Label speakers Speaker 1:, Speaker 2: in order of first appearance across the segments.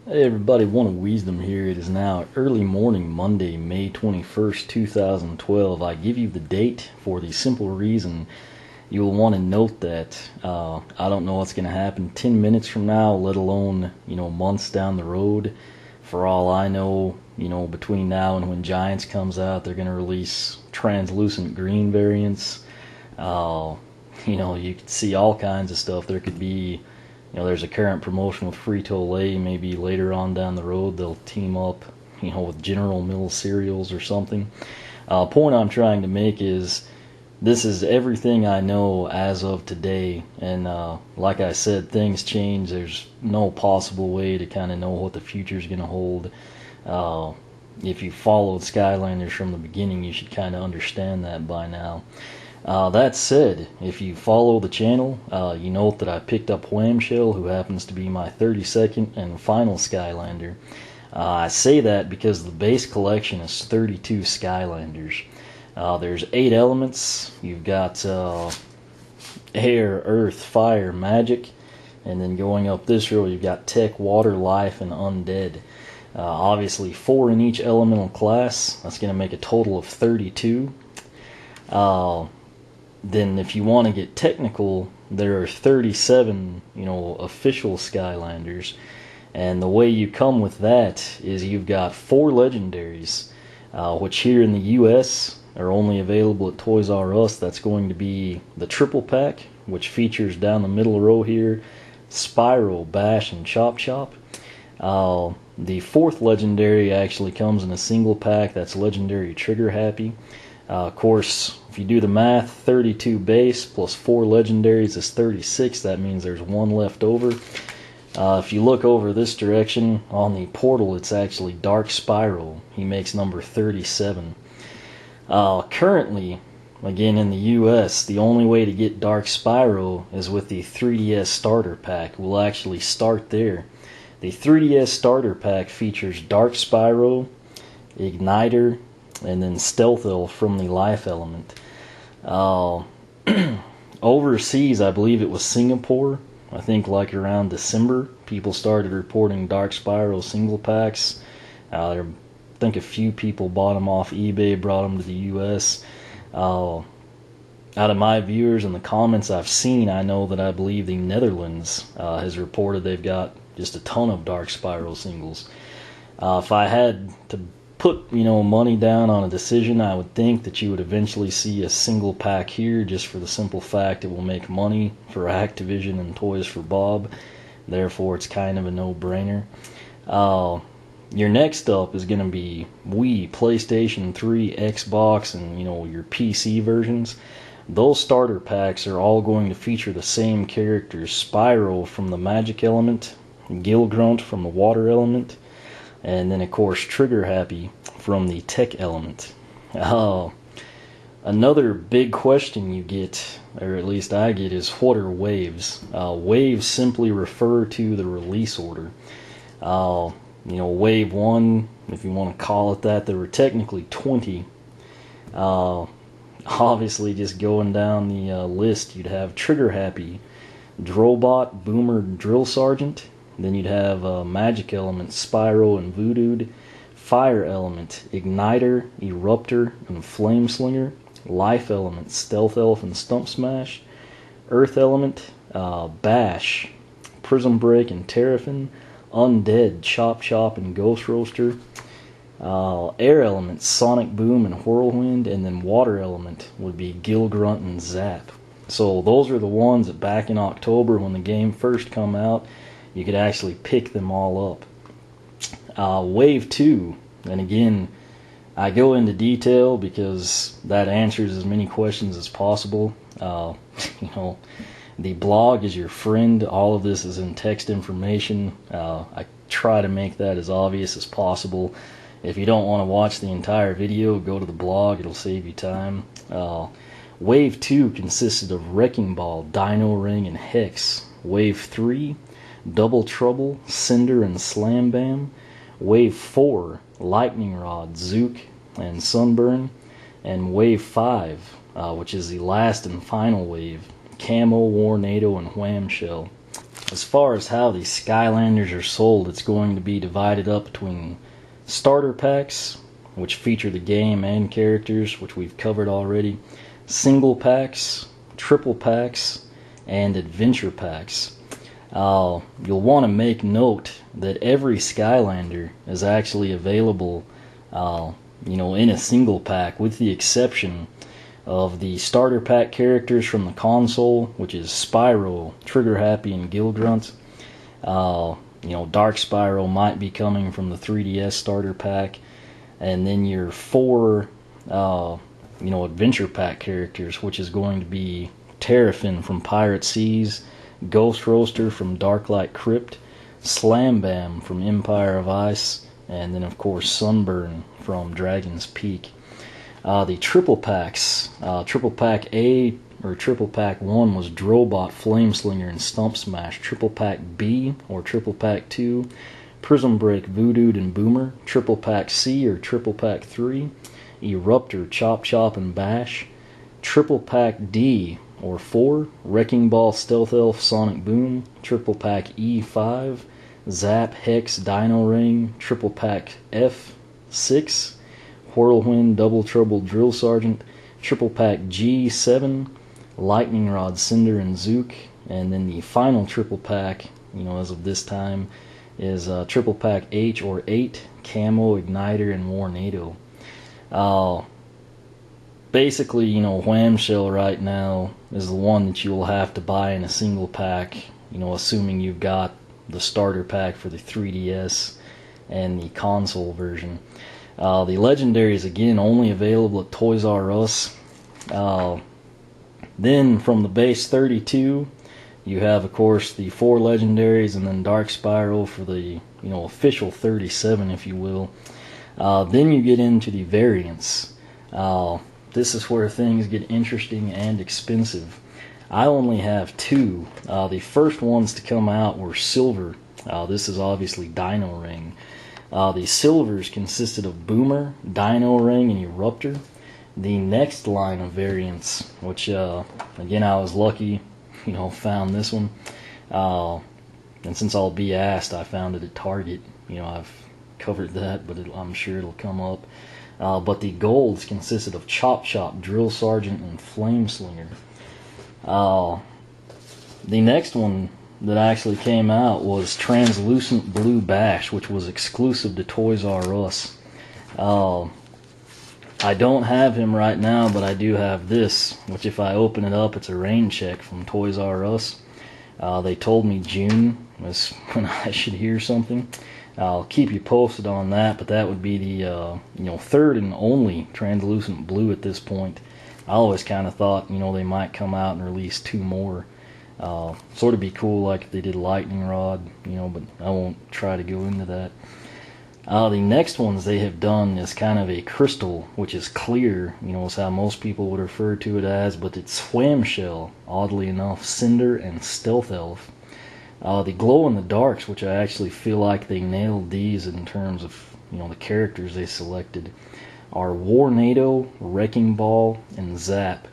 Speaker 1: Hey everybody, One of Wisdom here. It is now early morning Monday, May 21st, 2012. I give you the date for the simple reason you will want to note that I don't know what's going to happen 10 minutes from now, let alone, months down the road. For all I know, between now and when Giants comes out, they're going to release translucent green variants. You could see all kinds of stuff. There could be there's a current promotion with Frito-Lay. Maybe later on down the road they'll team up, with General Mills cereals or something. Point I'm trying to make is this is everything I know as of today, and like I said, things change. There's no possible way to kind of know what the future is going to hold. If you followed Skylanders from the beginning, you should kind of understand that by now. That said, if you follow the channel, you note that I picked up Whamshell, who happens to be my 32nd and final Skylander. I say that because the base collection is 32 Skylanders. There's 8 elements. You've got air, earth, fire, magic, and then going up this row you've got tech, water, life, and undead. Obviously 4 in each elemental class. That's going to make a total of 32. Then if you want to get technical, there are 37, official Skylanders. And the way you come with that is you've got 4 Legendaries, which here in the US are only available at Toys R Us. That's going to be the triple pack, which features down the middle row here Spyro, Bash, and Chop Chop. The 4th Legendary actually comes in a single pack. That's Legendary Trigger Happy. Of course, if you do the math, 32 base plus 4 legendaries is 36. That means there's 1 left over. If you look over this direction on the portal, it's actually Dark Spyro. He makes number 37. Currently, again in the US, the only way to get Dark Spyro is with the 3DS Starter Pack. We'll actually start there. The 3DS Starter Pack features Dark Spyro, Igniter, and then Stealth Elf from the life element. Overseas, I believe it was Singapore, I think like around December, people started reporting Dark Spyro single packs. I think a few people bought them off eBay, brought them to the US. Out of my viewers and the comments I've seen, I know that I believe the Netherlands has reported they've got just a ton of Dark Spyro singles. If I had to put money down on a decision, I would think that you would eventually see a single pack here, just for the simple fact it will make money for Activision and Toys for Bob. Therefore it's kind of a no-brainer. Your next up is going to be Wii, PlayStation 3, Xbox, and your PC versions. Those starter packs are all going to feature the same characters: Spyro from the magic element, Gilgrunt from the water element, and then of course Trigger Happy from the tech element. Another big question you get, or at least I get, is what are waves? Waves simply refer to the release order. Wave 1, if you want to call it that, there were technically 20. Obviously, just going down the list, you'd have Trigger Happy, Drobot, Boomer, Drill Sergeant. Then you'd have Magic Element, Spyro and Voodooed, Fire Element, Igniter, Eruptor, and Flame Slinger, Life Element, Stealth Elf and Stump Smash, Earth Element, Bash, Prism Break and Terrafin, Undead, Chop Chop and Ghost Roaster, Air Element, Sonic Boom and Whirlwind, and then Water Element would be Gilgrunt and Zap. So those are the ones that back in October when the game first come out, you could actually pick them all up. Wave 2, and again, I go into detail because that answers as many questions as possible. The blog is your friend. All of this is in text information. I try to make that as obvious as possible. If you don't want to watch the entire video, go to the blog. It'll save you time. Wave 2 consisted of Wrecking Ball, Dino Ring, and Hex. Wave 3, Double Trouble, Cinder, and Slam Bam. Wave 4, Lightning Rod, Zook, and Sunburn. And Wave 5, which is the last and final wave, Camel, Warnado, and Whamshell. as far as how the Skylanders are sold, it's going to be divided up between starter packs, which feature the game and characters, which we've covered already, single packs, triple packs, and adventure packs. You'll want to make note that every Skylander is actually available, in a single pack, with the exception of the starter pack characters from the console, which is Spyro, Trigger Happy, and Gilgrunt. Dark Spyro might be coming from the 3DS starter pack, and then your 4, adventure pack characters, which is going to be Terrafin from Pirate Seas, Ghost Roaster from Darklight Crypt, Slam Bam from Empire of Ice, and then of course Sunburn from Dragon's Peak. The triple packs, triple pack A or triple pack 1 was Drobot, Flameslinger, and Stump Smash. Triple pack B or triple pack 2, Prism Break, Voodooed, and Boomer. Triple pack C or triple pack 3, Eruptor, Chop Chop, and Bash. Triple pack D or 4, Wrecking Ball, Stealth Elf, Sonic Boom. Triple pack E5, Zap, Hex, Dino Ring. Triple pack F6, Whirlwind, Double Trouble, Drill Sergeant. Triple pack G7, Lightning Rod, Cinder, and Zook. And then the final triple pack, as of this time, is triple pack H or 8, Camo, Igniter, and Warnado. Basically, Whamshell right now is the one that you will have to buy in a single pack, assuming you've got the starter pack for the 3DS and the console version. The Legendaries, again, only available at Toys R Us. Then from the base 32, you have, of course, the 4 Legendaries, and then Dark Spyro for the official 37, if you will. Then you get into the variants. This is where things get interesting and expensive. I only have 2. The first ones to come out were silver. This is obviously Dino Ring. The silvers consisted of Boomer, Dino Ring, and Eruptor. The next line of variants, which again I was lucky, found this one. And since I'll be asked, I found it at Target. I've covered that, but I'm sure it'll come up. But the golds consisted of Chop Chop, Drill Sergeant, and Flameslinger. The next one that actually came out was Translucent Blue Bash, which was exclusive to Toys R Us. I don't have him right now, but I do have this, which if I open it up, it's a rain check from Toys R Us. They told me June was when I should hear something. I'll keep you posted on that, but that would be the third and only Translucent Blue at this point. I always kind of thought they might come out and release 2 more. Sort of be cool like if they did Lightning Rod, but I won't try to go into that. The next ones they have done is kind of a crystal, which is clear, is how most people would refer to it as, but it's Whamshell, oddly enough, Cinder, and Stealth Elf. The glow in the darks, which I actually feel like they nailed these in terms of the characters they selected, are Warnado, Wrecking Ball, and Zap.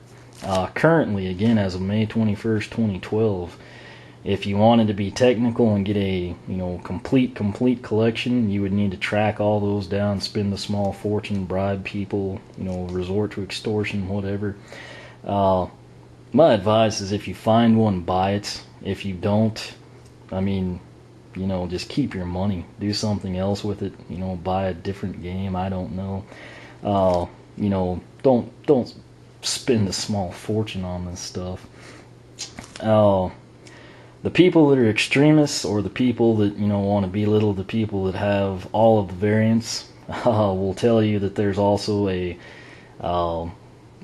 Speaker 1: Currently, again, as of May 21st, 2012, if you wanted to be technical and get a complete collection, you would need to track all those down, spend a small fortune, bribe people, resort to extortion, whatever. My advice is if you find one, buy it. If you don't, just keep your money. Do something else with it. Buy a different game. I don't know. Don't spend a small fortune on this stuff. The people that are extremists, or the people that want to belittle the people that have all of the variants, will tell you that there's also a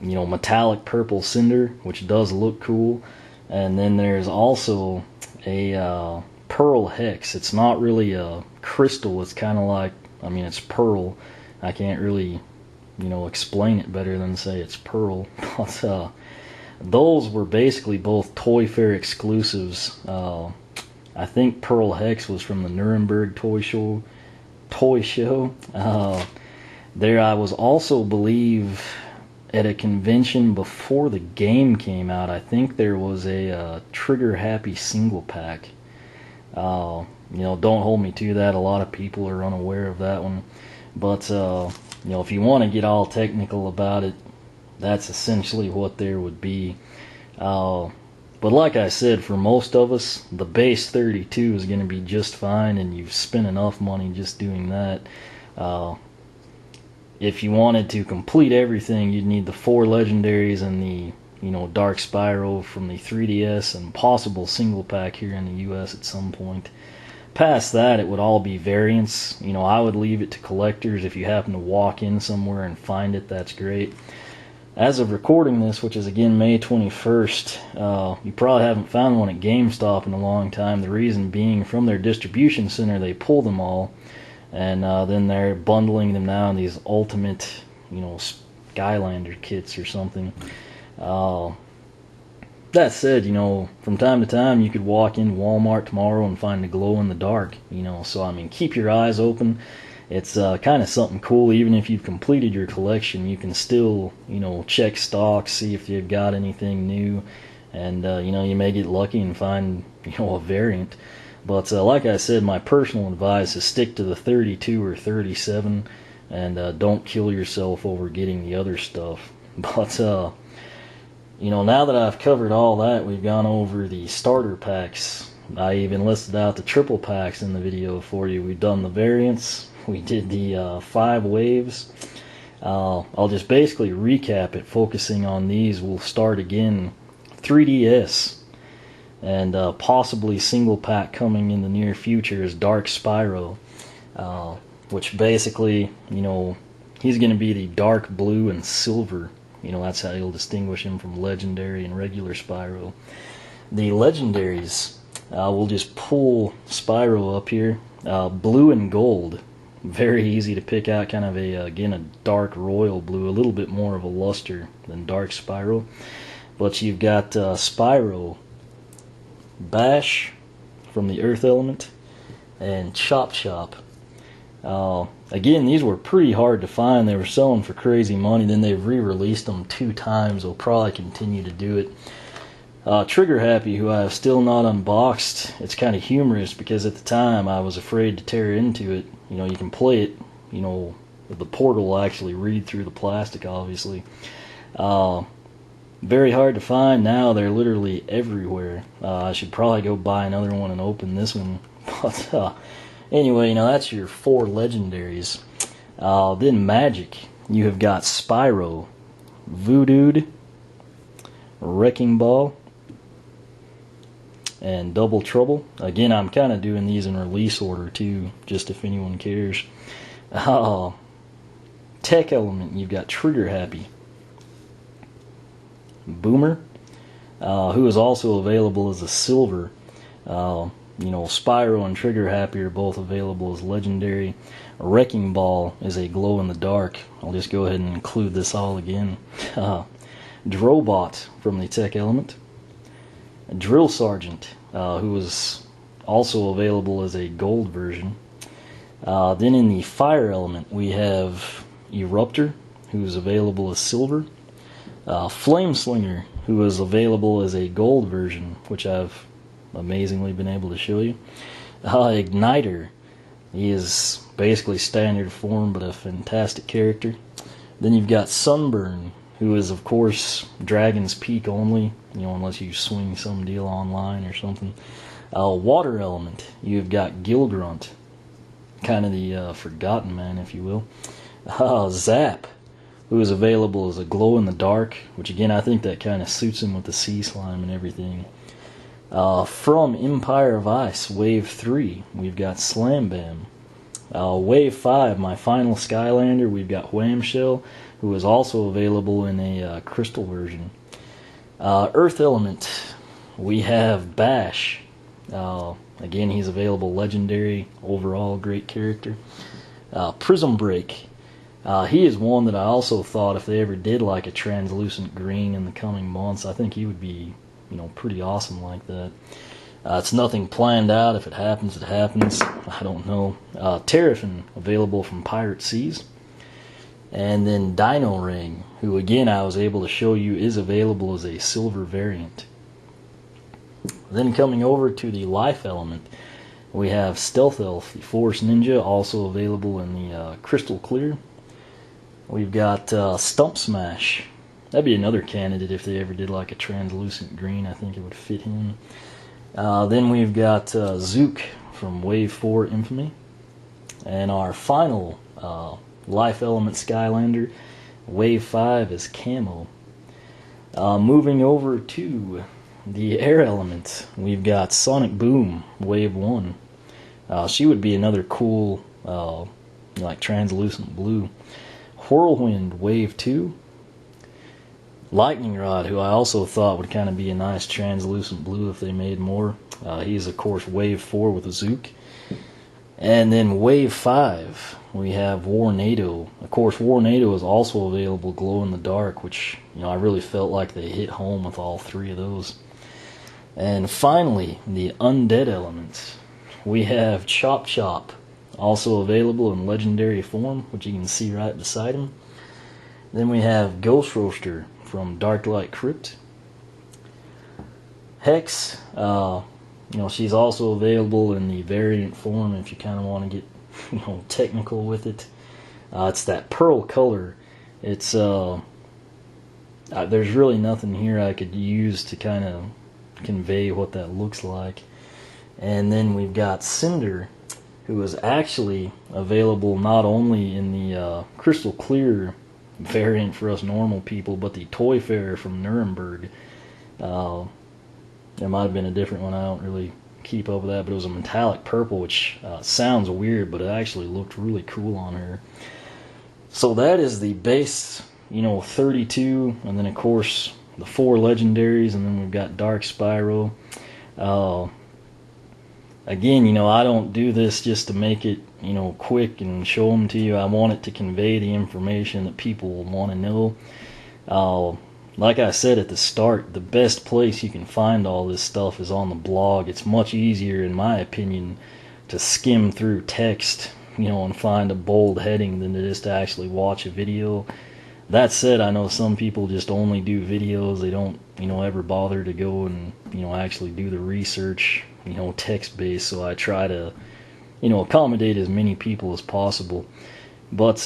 Speaker 1: metallic purple Cinder, which does look cool, and then there's also a pearl Hex. It's not really a crystal. It's kind of like, it's pearl. I can't really explain it better than say it's pearl. But those were basically both Toy Fair exclusives. I think Pearl Hex was from the Nuremberg Toy Show. There I was also, believe, at a convention before the game came out. I think there was a Trigger Happy single pack. Don't hold me to that. A lot of people are unaware of that one. But, if you want to get all technical about it, that's essentially what there would be. But like I said, for most of us, the base 32 is going to be just fine, and you've spent enough money just doing that. If you wanted to complete everything, you'd need the 4 Legendaries and the Dark Spyro from the 3DS, and possible single pack here in the US at some point. Past that, it would all be variants. I would leave it to collectors. If you happen to walk in somewhere and find it, that's great. As of recording this, which is again May 21st, you probably haven't found one at GameStop in a long time. The reason being, from their distribution center, they pull them all, and then they're bundling them now in these ultimate, Skylander kits or something. That said, from time to time you could walk into Walmart tomorrow and find a glow in the dark, so keep your eyes open. It's kind of something cool. Even if you've completed your collection, you can still, check stock, see if you've got anything new, and, you may get lucky and find, a variant. But like I said, my personal advice is stick to the 32 or 37, and don't kill yourself over getting the other stuff. But, now that I've covered all that, we've gone over the starter packs. I even listed out the triple packs in the video for you. We've done the variants. We did the 5 waves. I'll just basically recap it, focusing on these. We'll start again 3DS, and possibly single pack coming in the near future is Dark Spyro, which basically, he's going to be the dark blue and silver. That's how you'll distinguish him from Legendary and regular Spyro. The Legendaries, we'll just pull Spyro up here. Blue and gold. Very easy to pick out, kind of again, a dark royal blue, a little bit more of a luster than Dark Spyro. But you've got Spyro, Bosch from the Earth element, and Chop Chop. Again, these were pretty hard to find. They were selling for crazy money. Then they've re-released them 2 times. They'll probably continue to do it. Trigger Happy, who I have still not unboxed. It's kind of humorous because at the time I was afraid to tear into it. You can play it, the portal will actually read through the plastic, obviously. Very hard to find. Now they're literally everywhere. I should probably go buy another one and open this one. But anyway, that's your 4 Legendaries. Then Magic. You have got Spyro, Voodooed, Wrecking Ball, and Double Trouble. Again, I'm kind of doing these in release order too, just if anyone cares. Tech Element, you've got Trigger Happy, Boomer, who is also available as a silver. Spyro and Trigger Happy are both available as legendary. Wrecking Ball is a glow in the dark. I'll just go ahead and include this all again. Drobot from the Tech Element. Drill Sergeant, who is also available as a gold version. Then in the Fire Element, we have Eruptor, who is available as silver. Flame Slinger, who is available as a gold version, which I've amazingly been able to show you. Igniter, he is basically standard form, but a fantastic character. Then you've got Sunburn, who is, of course, Dragon's Peak only, unless you swing some deal online or something. Water Element, you've got Gilgrunt, kind of the Forgotten Man, if you will. Zap, who is available as a glow in the dark, which again, I think that kind of suits him with the sea slime and everything. From Empire of Ice, Wave 3, we've got Slam Bam. Wave 5, my final Skylander, we've got Whamshell, who is also available in a crystal version. Earth Element, we have Bash. Again, he's available legendary, overall great character. Prism Break, he is one that I also thought if they ever did like a translucent green in the coming months, I think he would be, pretty awesome like that. It's nothing planned out. If it happens, it happens. I don't know. Terrapin, available from Pirate Seas. And then Dino Ring, who again I was able to show you is available as a silver variant. Then coming over to the Life Element, We have Stealth Elf, the Force Ninja, also available in the Crystal Clear. We've got Stump Smash. That'd be another candidate if they ever did like a translucent green. I think it would fit him. Then we've got Zook from Wave 4 Infamy. And our final Life Element Skylander, Wave 5, is Camel. Moving over to the Air Element, we've got Sonic Boom, Wave 1. She would be another cool, like translucent blue. Whirlwind, Wave 2. Lightning Rod, who I also thought would kind of be a nice translucent blue if they made more. He's, of course, Wave 4 with a Zook. And then Wave 5, we have Warnado. Of course, Warnado is also available glow in the dark, which, I really felt like they hit home with all three of those. And finally, the Undead Elements. We have Chop Chop, also available in legendary form, which you can see right beside him. Then we have Ghost Roaster from Darklight Crypt. Hex, she's also available in the variant form if you kind of want to get, technical with it. It's that pearl color. It's there's really nothing here I could use to kind of convey what that looks like. And then we've got Cinder, who is actually available not only in the Crystal Clear variant for us normal people, but the Toy Fair from Nuremberg. There might have been a different one. I don't really keep up with that, but it was a metallic purple, which sounds weird, but it actually looked really cool on her. So that is the base, 32, and then of course the 4 legendaries, and then we've got Dark Spyro. Again, I don't do this just to make it, quick and show them to you. I want it to convey the information that people want to know. Like I said at the start, the best place you can find all this stuff is on the blog. It's much easier, in my opinion, to skim through text, and find a bold heading than it is to actually watch a video. That said, I know some people just only do videos. They don't, ever bother to go and, actually do the research, text-based. So I try to, accommodate as many people as possible. But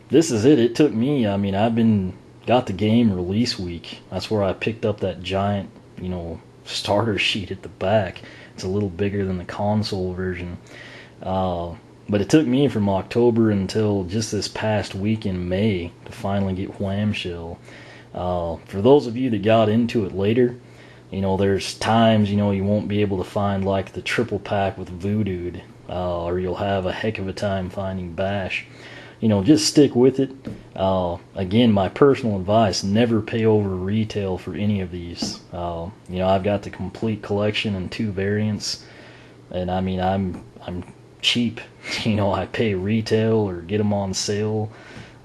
Speaker 1: this is it. It took me, got the game release week. That's where I picked up that giant, starter sheet at the back. It's a little bigger than the console version. But it took me from October until just this past week in May to finally get Whamshell. For those of you that got into it later, there's times, you won't be able to find like the triple pack with Voodooed, or you'll have a heck of a time finding Bash. Just stick with it. Again, my personal advice, never pay over retail for any of these. I've got the complete collection in 2 variants, and I'm cheap. I pay retail or get them on sale.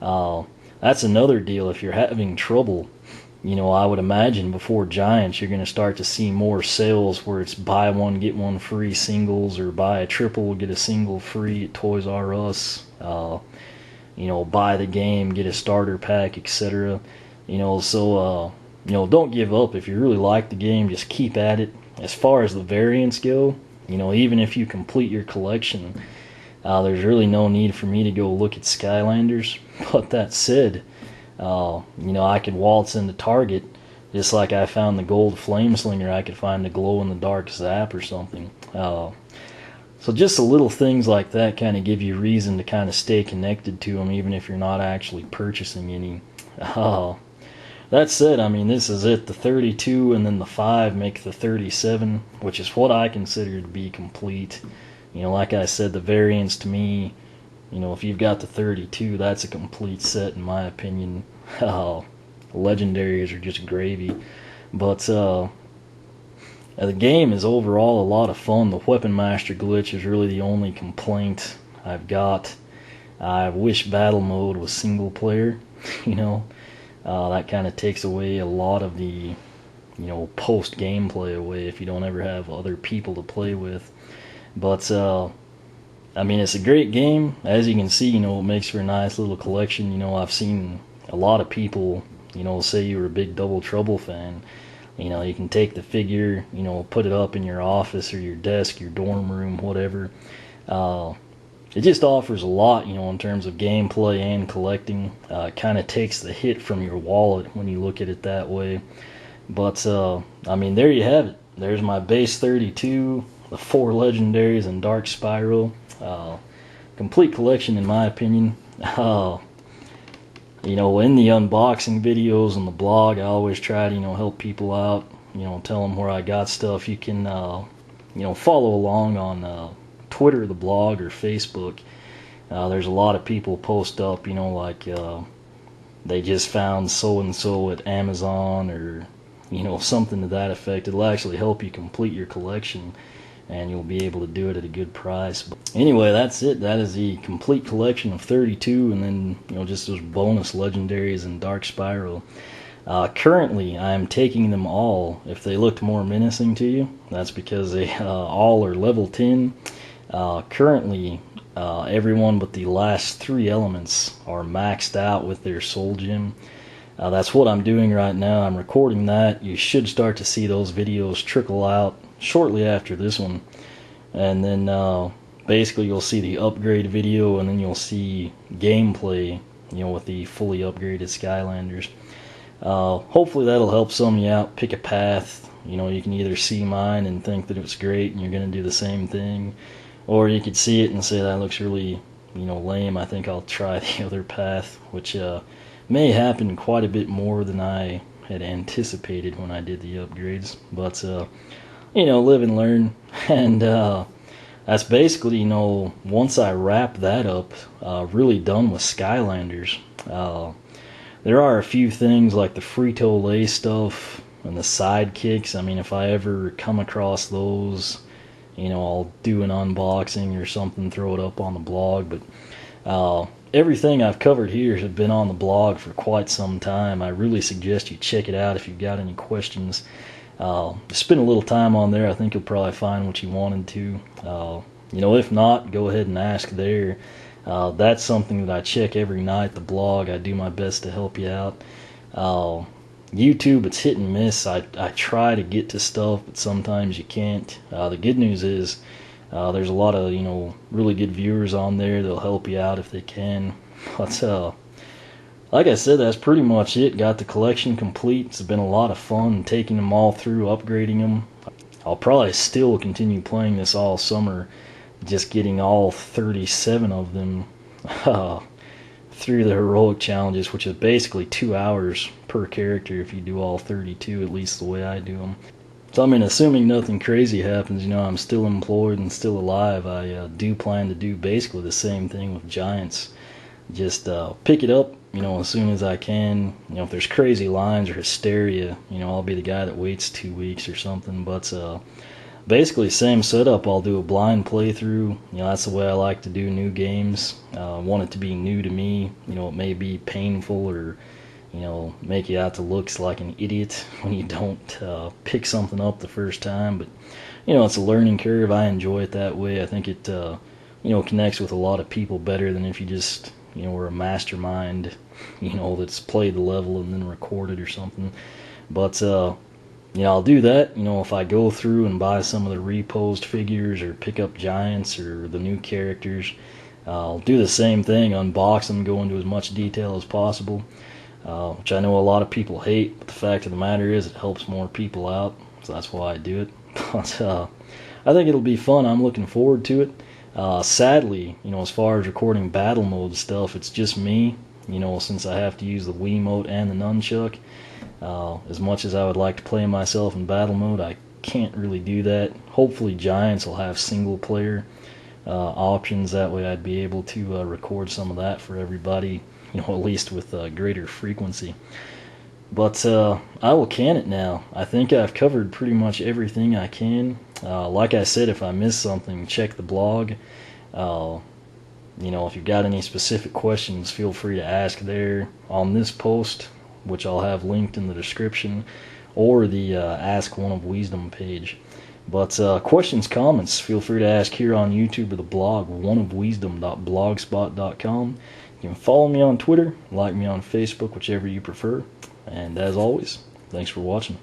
Speaker 1: That's another deal. If you're having trouble, I would imagine before Giants, you're going to start to see more sales where it's buy one, get one free singles, or buy a triple, get a single free at Toys R Us. Buy the game, get a starter pack, etc. So don't give up. If you really like the game, just keep at it. As far as the variants go, even if you complete your collection, there's really no need for me to go look at Skylanders. But that said, I could waltz into Target, just like I found the gold flame slinger, I could find the glow-in-the-dark zap or something. So just the little things like that kind of give you reason to kind of stay connected to them, even if you're not actually purchasing any. That said, this is it. The 32 and then the 5 make the 37, which is what I consider to be complete. Like I said, the variants to me, if you've got the 32, that's a complete set in my opinion. Legendaries are just gravy. But the game is overall a lot of fun. The Weapon Master glitch is really the only complaint I've got. I wish battle mode was single player, that kind of takes away a lot of the, post gameplay away if you don't ever have other people to play with. But, it's a great game. As you can see, it makes for a nice little collection. I've seen a lot of people, say you were a big Double Trouble fan. You can take the figure, put it up in your office or your desk, your dorm room, whatever. It just offers a lot, in terms of gameplay and collecting. It kind of takes the hit from your wallet when you look at it that way. But, there you have it. There's my base 32, the 4 Legendaries, and Dark Spyro. Complete collection, in my opinion. In the unboxing videos on the blog, I always try to, help people out, tell them where I got stuff. You can, follow along on Twitter, the blog, or Facebook. There's a lot of people post up, like they just found so-and-so at Amazon, or, something to that effect. It'll actually help you complete your collection, and you'll be able to do it at a good price. But anyway, that's it. That is the complete collection of 32, and then, just those bonus Legendaries and Dark Spyro. Currently, I'm taking them all. If they looked more menacing to you, that's because they all are level 10. Currently, everyone but the last 3 elements are maxed out with their soul gem. That's what I'm doing right now. I'm recording that. You should start to see those videos trickle out shortly after this one. And then basically you'll see the upgrade video, and then you'll see gameplay, with the fully upgraded Skylanders. Hopefully that'll help some of you out. Pick a path. You can either see mine and think that it's great and you're going to do the same thing, or you could see it and say that looks really, lame. I think I'll try the other path, which may happen quite a bit more than I had anticipated when I did the upgrades. But live and learn. And that's basically, once I wrap that up, really done with Skylanders. There are a few things like the Frito-Lay stuff and the sidekicks. If I ever come across those, I'll do an unboxing or something, throw it up on the blog. But everything I've covered here has been on the blog for quite some time. I really suggest you check it out if you've got any questions. Spend a little time on there. I think you'll probably find what you wanted to. If not, go ahead and ask there. That's something that I check every night, the blog. I do my best to help you out. YouTube, it's hit and miss. I try to get to stuff, but sometimes you can't. The good news is there's a lot of, really good viewers on there. They'll help you out if they can. But like I said, that's pretty much it. Got the collection complete. It's been a lot of fun taking them all through, upgrading them. I'll probably still continue playing this all summer, just getting all 37 of them through the heroic challenges, which is basically 2 hours per character if you do all 32, at least the way I do them. So assuming nothing crazy happens, I'm still employed and still alive, I do plan to do basically the same thing with Giants. Just pick it up, as soon as I can. If there's crazy lines or hysteria, I'll be the guy that waits 2 weeks or something. But basically same setup. I'll do a blind playthrough. That's the way I like to do new games. Want it to be new to me. It may be painful or make you out to look like an idiot when you don't pick something up the first time. But it's a learning curve. I enjoy it that way. I think it connects with a lot of people better than if you just were a mastermind that's played the level and then recorded or something. But I'll do that. If I go through and buy some of the reposed figures or pick up Giants or the new characters, I'll do the same thing, unbox them, go into as much detail as possible, which I know a lot of people hate, but the fact of the matter is it helps more people out, so that's why I do it. But I think it'll be fun. I'm looking forward to it. Sadly, as far as recording battle mode stuff, it's just me, since I have to use the Wiimote and the nunchuck. As much as I would like to play myself in battle mode, I can't really do that. Hopefully Giants will have single player options. That way I'd be able to record some of that for everybody, at least with greater frequency. But I will can it now. I think I've covered pretty much everything I can. Like I said, if I miss something, check the blog. If you've got any specific questions, feel free to ask there on this post, which I'll have linked in the description, or the Ask One of Wisdom page. But questions, comments, feel free to ask here on YouTube or the blog, oneofwisdom.blogspot.com. You can follow me on Twitter, like me on Facebook, whichever you prefer. And as always, thanks for watching.